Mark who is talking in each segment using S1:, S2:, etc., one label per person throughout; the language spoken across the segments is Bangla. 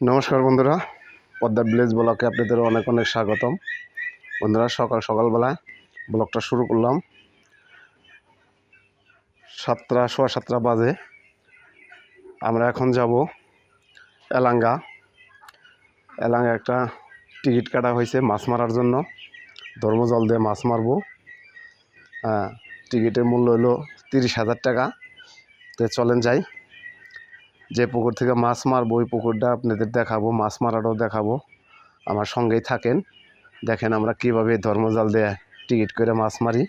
S1: নমস্কার বন্ধুরা, পদ্মা ভিলেজ ব্লকে আপনাদের অনেক অনেক স্বাগতম। বন্ধুরা, সকালবেলায় ব্লগটা শুরু করলাম। 7:15 বাজে। আমরা এখন যাব এলাঙ্গা একটা টিকিট কাটা হয়েছে মাছ মারার জন্য। ধর্মজল দিয়ে মাছ মারবো। টিকিটের মূল্য হলো 30,000 টাকা। তো চলেন যাই। যে পুকুর থেকে মাছ মারবো ওই পুকুরটা আপনাদের দেখাবো, মাছ মারাটাও দেখাবো। আমার সঙ্গেই থাকেন, দেখেন আমরা কীভাবে ধর্মজাল দিয়ে টিকিট করে মাছ মারি।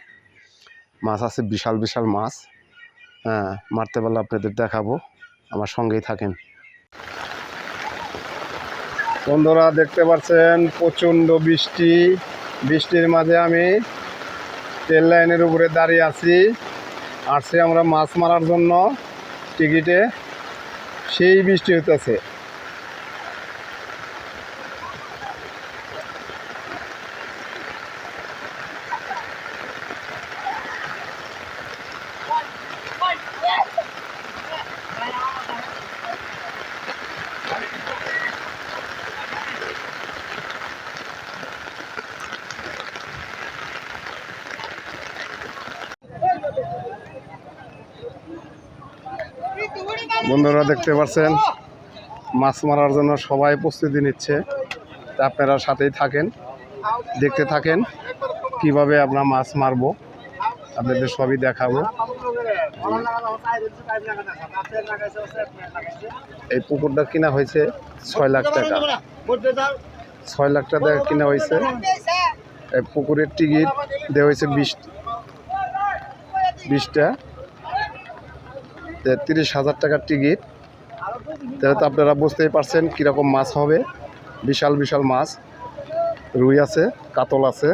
S1: মাছ আছে বিশাল বিশাল মাছ। মারতে পারলে আপনাদের দেখাবো, আমার সঙ্গেই থাকেন। বন্ধুরা দেখতে পাচ্ছেন প্রচণ্ড বৃষ্টির মাঝে আমি ট্রেন লাইনের উপরে দাঁড়িয়ে আসছি আমরা মাছ মারার জন্য টিকিটে। সেই বৃষ্টি হইতেছে। বন্ধুরা দেখতে পাচ্ছেন মাছ মারার জন্য সবাই প্রস্তুতি নিচ্ছে। তা আপনারা সাথেই থাকেন, দেখতে থাকেন কিভাবে আমরা মাছ মারবো, আপনাদের সবই দেখাবো। এই পুকুরটা কিনা হয়েছে 6 লাখ টাকা। 6 লাখ টাকা কিনা হয়েছে। এই পুকুরের টিকিট দেওয়া হয়েছে 20টা। 30,000 টাকার টিকিট। তাহলে তো আপনারা বুঝতেই পারছেন কীরকম মাছ হবে। বিশাল বিশাল মাছ, রুই আছে, কাতল আছে,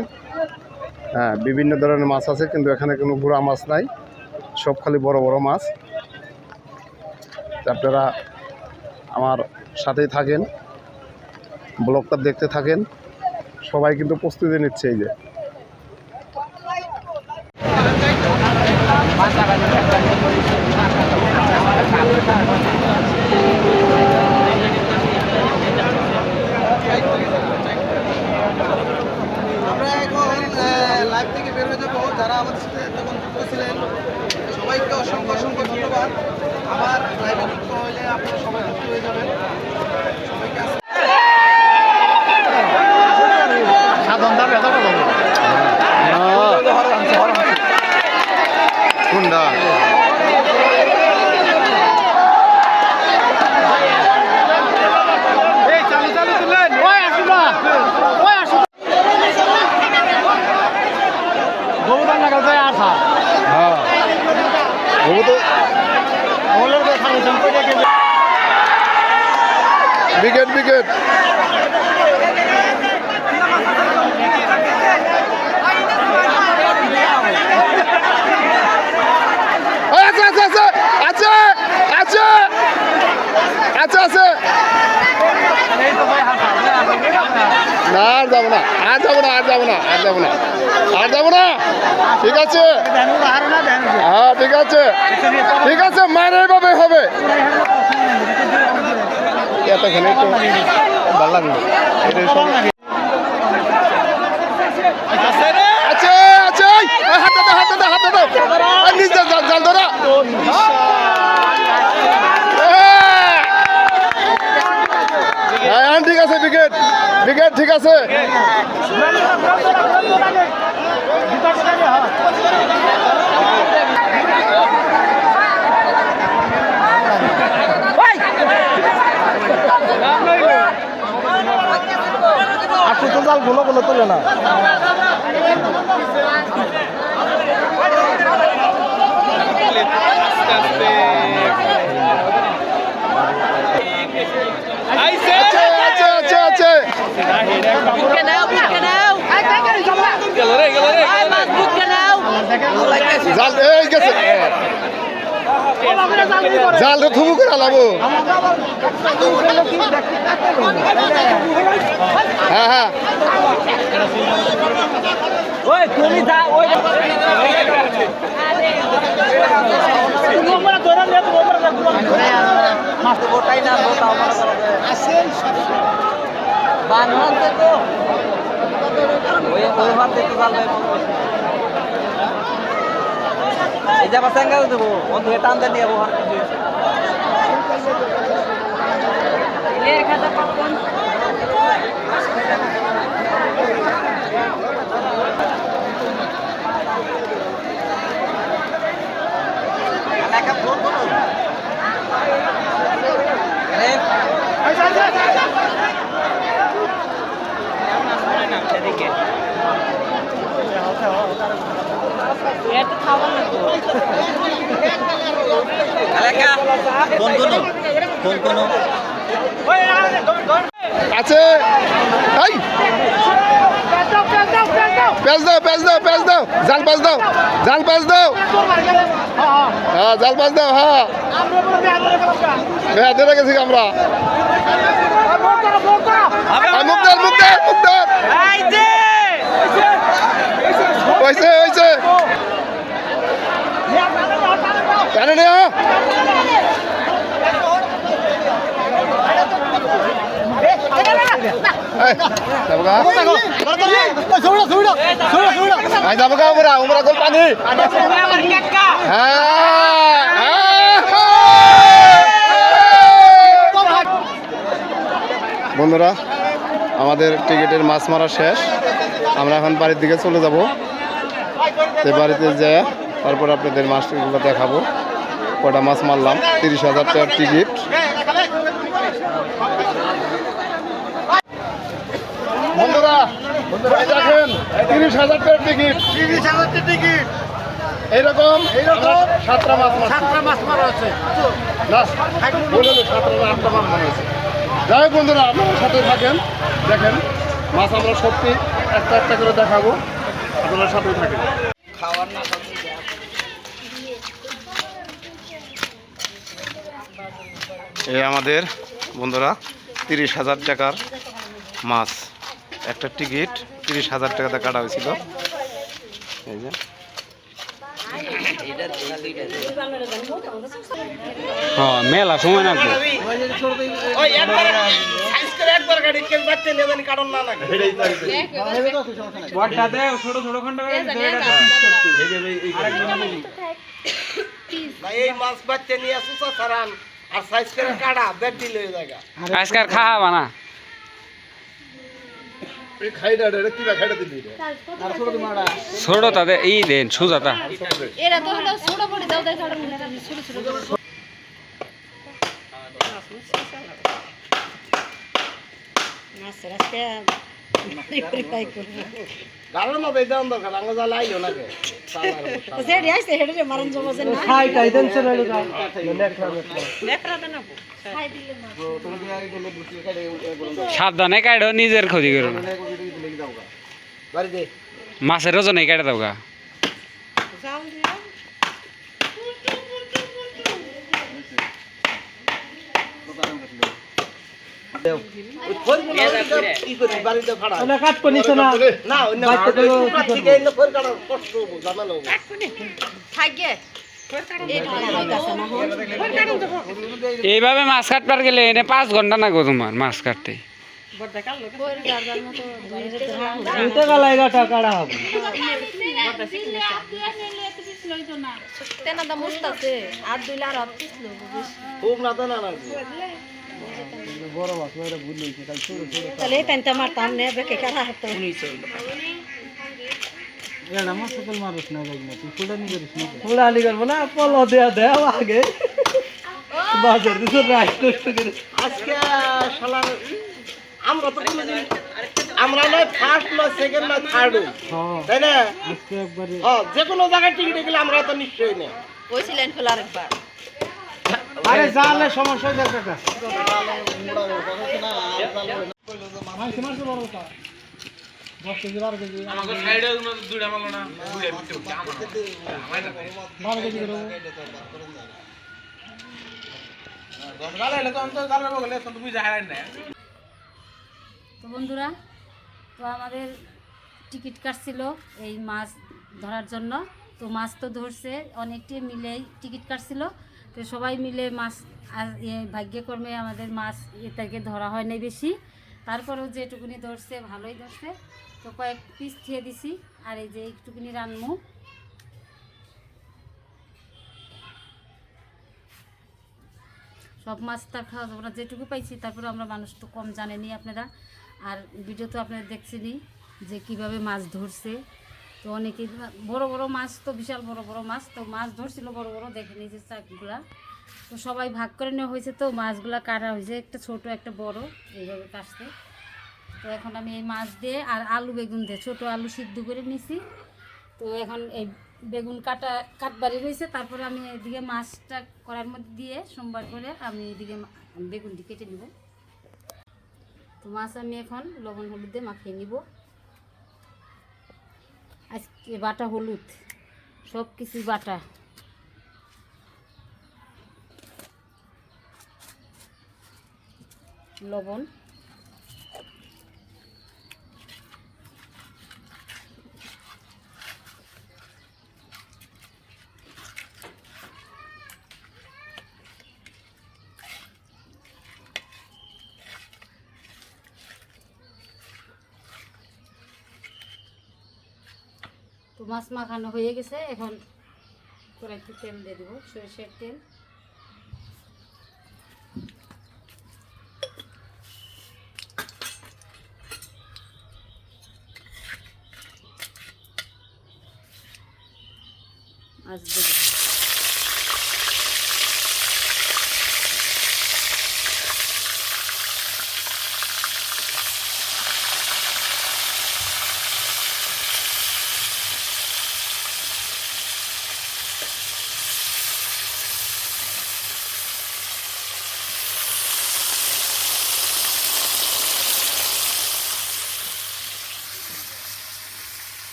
S1: বিভিন্ন ধরনের মাছ আছে, কিন্তু এখানে কোনো গুড়া মাছ নাই, সব খালি বড় বড় মাছ। আপনারা আমার সাথেই থাকেন, ব্লগটা দেখতে থাকেন। সবাই কিন্তু প্রস্তুতি নিচ্ছে। এই যে
S2: আমরা এখন লাইভ থেকে বের হয়ে যাবো। যারা আমাদের সাথে তখন যুক্ত ছিলেন সবাইকে অসংখ্য অসংখ্য ধন্যবাদ। আবার লাইভে যুক্ত হলে আপনারা সবাই যুক্ত হয়ে যাবেন। সবাইকে
S1: কোনটা বিকেট আছে। না আর যাবো না। ঠিক আছে, হ্যাঁ ঠিক আছে, মায়ের এইভাবে হবে। এতখানি একটু ভালো লাগলো। জাল ধরা ঠিক আছে, বিকেট ঠিক আছে। আসলে তো জাল গুলো তোলে না। জাল থুবু করে আলাবো। হ্যাঁ
S3: মাছ দেবো তাই না আনবো তাও মনে করো যে
S2: আসেন সব
S3: বানহান তো ওই হাতে তো জাল ভাই এই যে আবার স্যাঙ্গাও দেবো বন্ধু টান দিয়ে নিয়ে হাত কোন কোন
S1: আছে এই পেঁচ দাও পেঁচ দাও পেঁচ দাও জাল পাঁচ দাও জাল পাঁচ দাও হ্যাঁ জাল পাঁচ দাও হ্যাঁ হ্যাঁ ধরে গেছি আমরা মুক্তার মুক্তার মুক্তার হয়েছে হয়েছে জানে না পানি বন্ধুরা আমাদের টিকিটের মাছ মারা শেষ আমরা এখন বাড়ির দিকে চলে যাব সে বাড়িতে যেয়ে তারপর আপনাদের মাছগুলো দেখাবো কটা মাছ মারলাম 30,000 টাকার টিকিট বন্ধুরা দেখেন 30,000 টাকার টিকিট
S2: 30,000 টিকিট
S1: এইরকম সাতটা মাছ
S2: মারা আছে
S1: না বলে 17 না 8টা মাছ মারা হয়েছে যাই হোক বন্ধুরা আপনারা সাথে থাকেন দেখেন মাছ আমরা সত্যি একটা একটা করে দেখাবো আপনারা সাথে থাকেন এই আমাদের বন্ধুরা 30,000 টাকার মাছ একটা টিকিট 30,000 টাকাতে কাটা হয়েছিল এই যে
S4: হ্যাঁ মেলা সময় লাগবে
S2: এই মাছ বাচ্চা নিয়ে সুসা সারান আর সাইজ করে কাটা বেড দিল হয়ে জায়গা
S4: আজকাল খাওয়া না
S1: এই খাইটা এটা কি খাইটা দিবি
S4: ছোট তাদের এই দেন সুজাতা
S5: এরা তো হলো ছোট বড় দাও দাও ছোট ছোট
S2: গাড়ির মধ্যে দাম দরকার আঙ্গ জাল আইলো নাকি
S4: সাবধানে কাটো নিজের ক্ষতি করো না
S2: বাড়ি দে
S4: মাছের ওজনে কেটে দাও গা
S2: কি করি বাড়িতে ফাড়া
S3: না কাট কো নিছ না
S2: না অন্য থেকে এনে ফের কাটা কষ্ট হবো ঝামেলা হবো
S5: থাকে
S4: এইভাবে মাছ কাটবার গেলে এনে 5 ঘন্টা লাগবে তোমার মাছ কাটতে
S3: এটা গালাই গাটা কাটা হবে
S5: তেনা দাম মুস্তাছে আর দুইলা আর অফিস লোক
S2: খুব না না না
S3: বড় মাছ এটা ভুল হইছে তাই ছোট ছোট
S5: তাহলে তেনটা মারতাম নে বেকে কারা হতো
S3: এটা মাছ সকল মারছ না যাই না তুই ফুলানি করিস না ফুলানি করব না পলো দেয়া দেও আগে বাজার দিছ রাইট নষ্ট করে
S2: আজকে শালা আমরা তো কোনদিন আমরা নয় ফার্স্ট নয় সেকেন্ড নয় থার্ড
S3: হ্যাঁ
S2: তাই না
S3: আজকে একবারে
S2: হ্যাঁ যে কোনো জায়গায় টিকিট গেলে আমরা তো নিশ্চয়ই না
S5: কইছিলেন খোলা আরেকবার
S3: আরে জালে সমস্যা হয়ে যাবে কাকা
S6: তো বন্ধুরা তো আমাদের টিকিট কাটছিল এই মাছ ধরার জন্য তো মাছ তো ধরছে অনেকটি মিলে টিকিট কাটছিল তো সবাই মিলে মাছ আর ভাগ্যক্রমে আমাদের মাছ এটাকে ধরা হয় নাই বেশি, তারপরেও যেটুকুনি ধরছে ভালোই ধরছে। তো কয়েক পিস খেয়ে দিছি, আর এই যে একটুকুনি রান্নু। সব মাছ তার খাওয়া যাবো না, যেটুকু পাইছি। তারপরে আমরা মানুষ তো কম জানেনি আপনারা, আর ভিডিও তো আপনারা দেখছেনই যে কিভাবে মাছ ধরছে। তো অনেকে বড় বড় মাছ, তো বিশাল বড় বড় মাছ, তো মাছ ধরছিল বড় বড়, দেখেন এই যে চাকগুলা। তো সবাই ভাগ করে নেওয়া হয়েছে, তো মাছগুলা কাটা হয়েছে, একটা ছোট একটা বড় এইভাবে কাটছে। তো এখন আমি এই মাছ দিয়ে আর আলু বেগুন দিয়ে, ছোটো আলু সিদ্ধ করে নিছি। তো এখন এই বেগুন কাটবারি রয়েছে, তারপরে আমি এদিকে মাছটা করার মধ্যে দিয়ে সোমবার করে আমি এদিকে বেগুনটি কেটে নিব। তো মাছ আমি এখন লবণ হলুদ দিয়ে মাখিয়ে নিব। আজকে বাটা হলুদ, সব কিছু বাটা, লবণ, তো মাছ মাখানো হয়ে গেছে। এখন কড়াইতে তেল দিয়ে দেবো, সরিষার তেল। মাছ দিয়ে দেবো।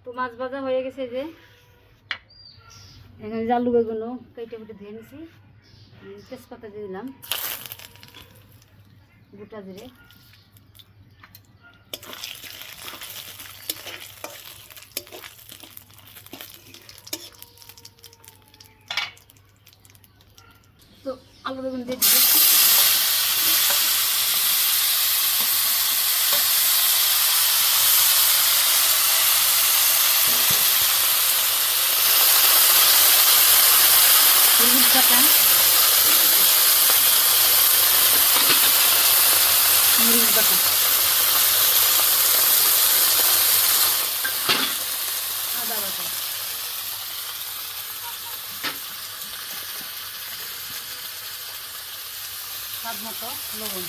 S6: তো মাছ ভাজা হয়ে গেছে, যে এখানে আলু বেগুনও কেটে কুটে ধুয়ে নিছি। তেজপাতা দিয়ে দিলাম, গোটা জিরে, তো আলু বেগুন দিয়ে দিই। হলুদ বাটা, মরিচ বাটা, আদা বাটা, স্বাদ মতো লবণ।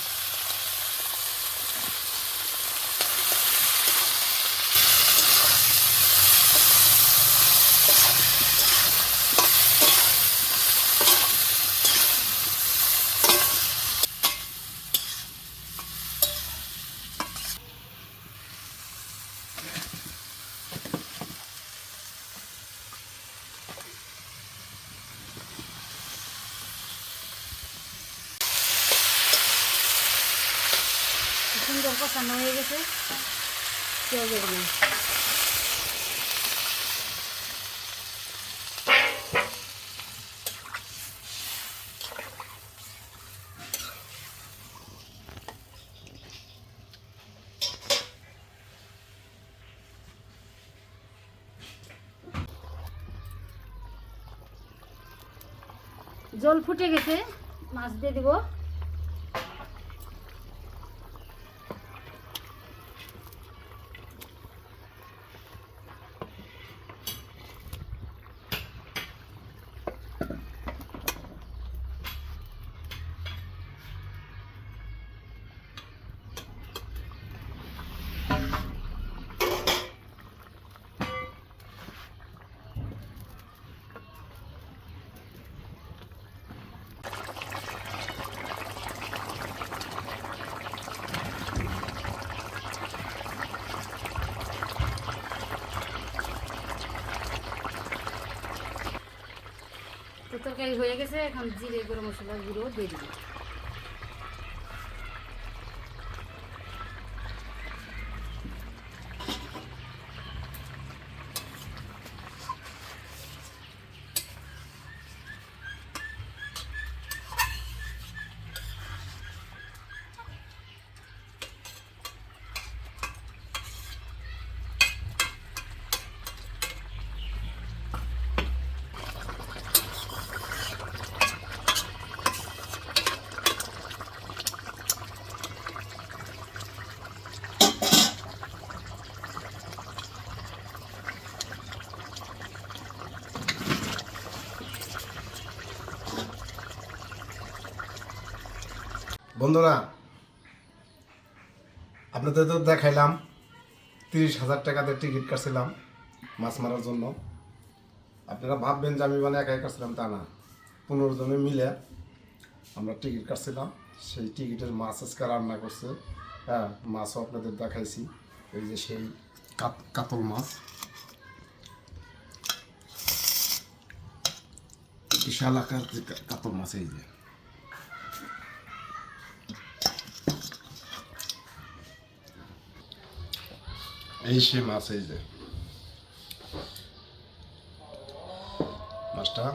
S6: সুন্দর কষানো হয়ে গেছে, তেল দিয়ে দিলাম। জল ফুটে গেছে, মাছ দিয়ে দিব। তরকারি হয়ে গেছে, এখন জিরে গরম মশলা গুঁড়ো দিয়ে দিবি।
S1: বন্ধুরা, আপনাদের তো দেখাইলাম 30,000 টাকাতে টিকিট কাটছিলাম মাছ মারার জন্য। আপনারা ভাববেন যে আমি মানে একাই কাটছিলাম, তা না, 15 জনে মিলে আমরা টিকিট কাটছিলাম। সেই টিকিটের মাছ আজকে রান্না করছে। হ্যাঁ, মাছও আপনাদের দেখাইছি। এই যে সেই কাতল মাছ, বিশাল আকার কাতল মাছ। এই যে এই সে মাছ, এই যে মাছটা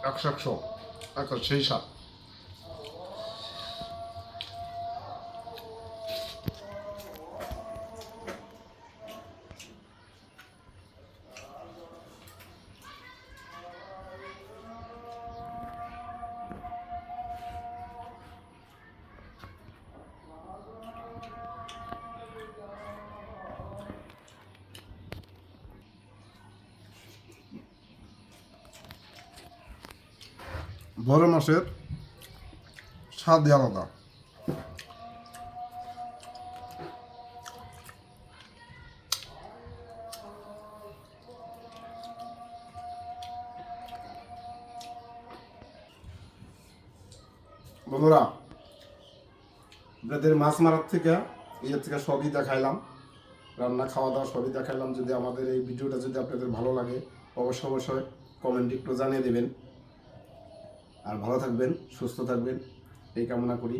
S1: 100 এখন সেই স্বাদ। বড় মাছের স্বাদই আলাদা। বন্ধুরা, আপনাদের মাছ মারার থেকে এর থেকে সবই দেখাইলাম, রান্না খাওয়া দাওয়া সবই দেখাইলাম। যদি আমাদের এই ভিডিওটা যদি আপনাদের ভালো লাগে, অবশ্যই কমেন্ট একটু জানিয়ে দেবেন। আর ভালো থাকবেন, সুস্থ থাকবেন, এই কামনা করি।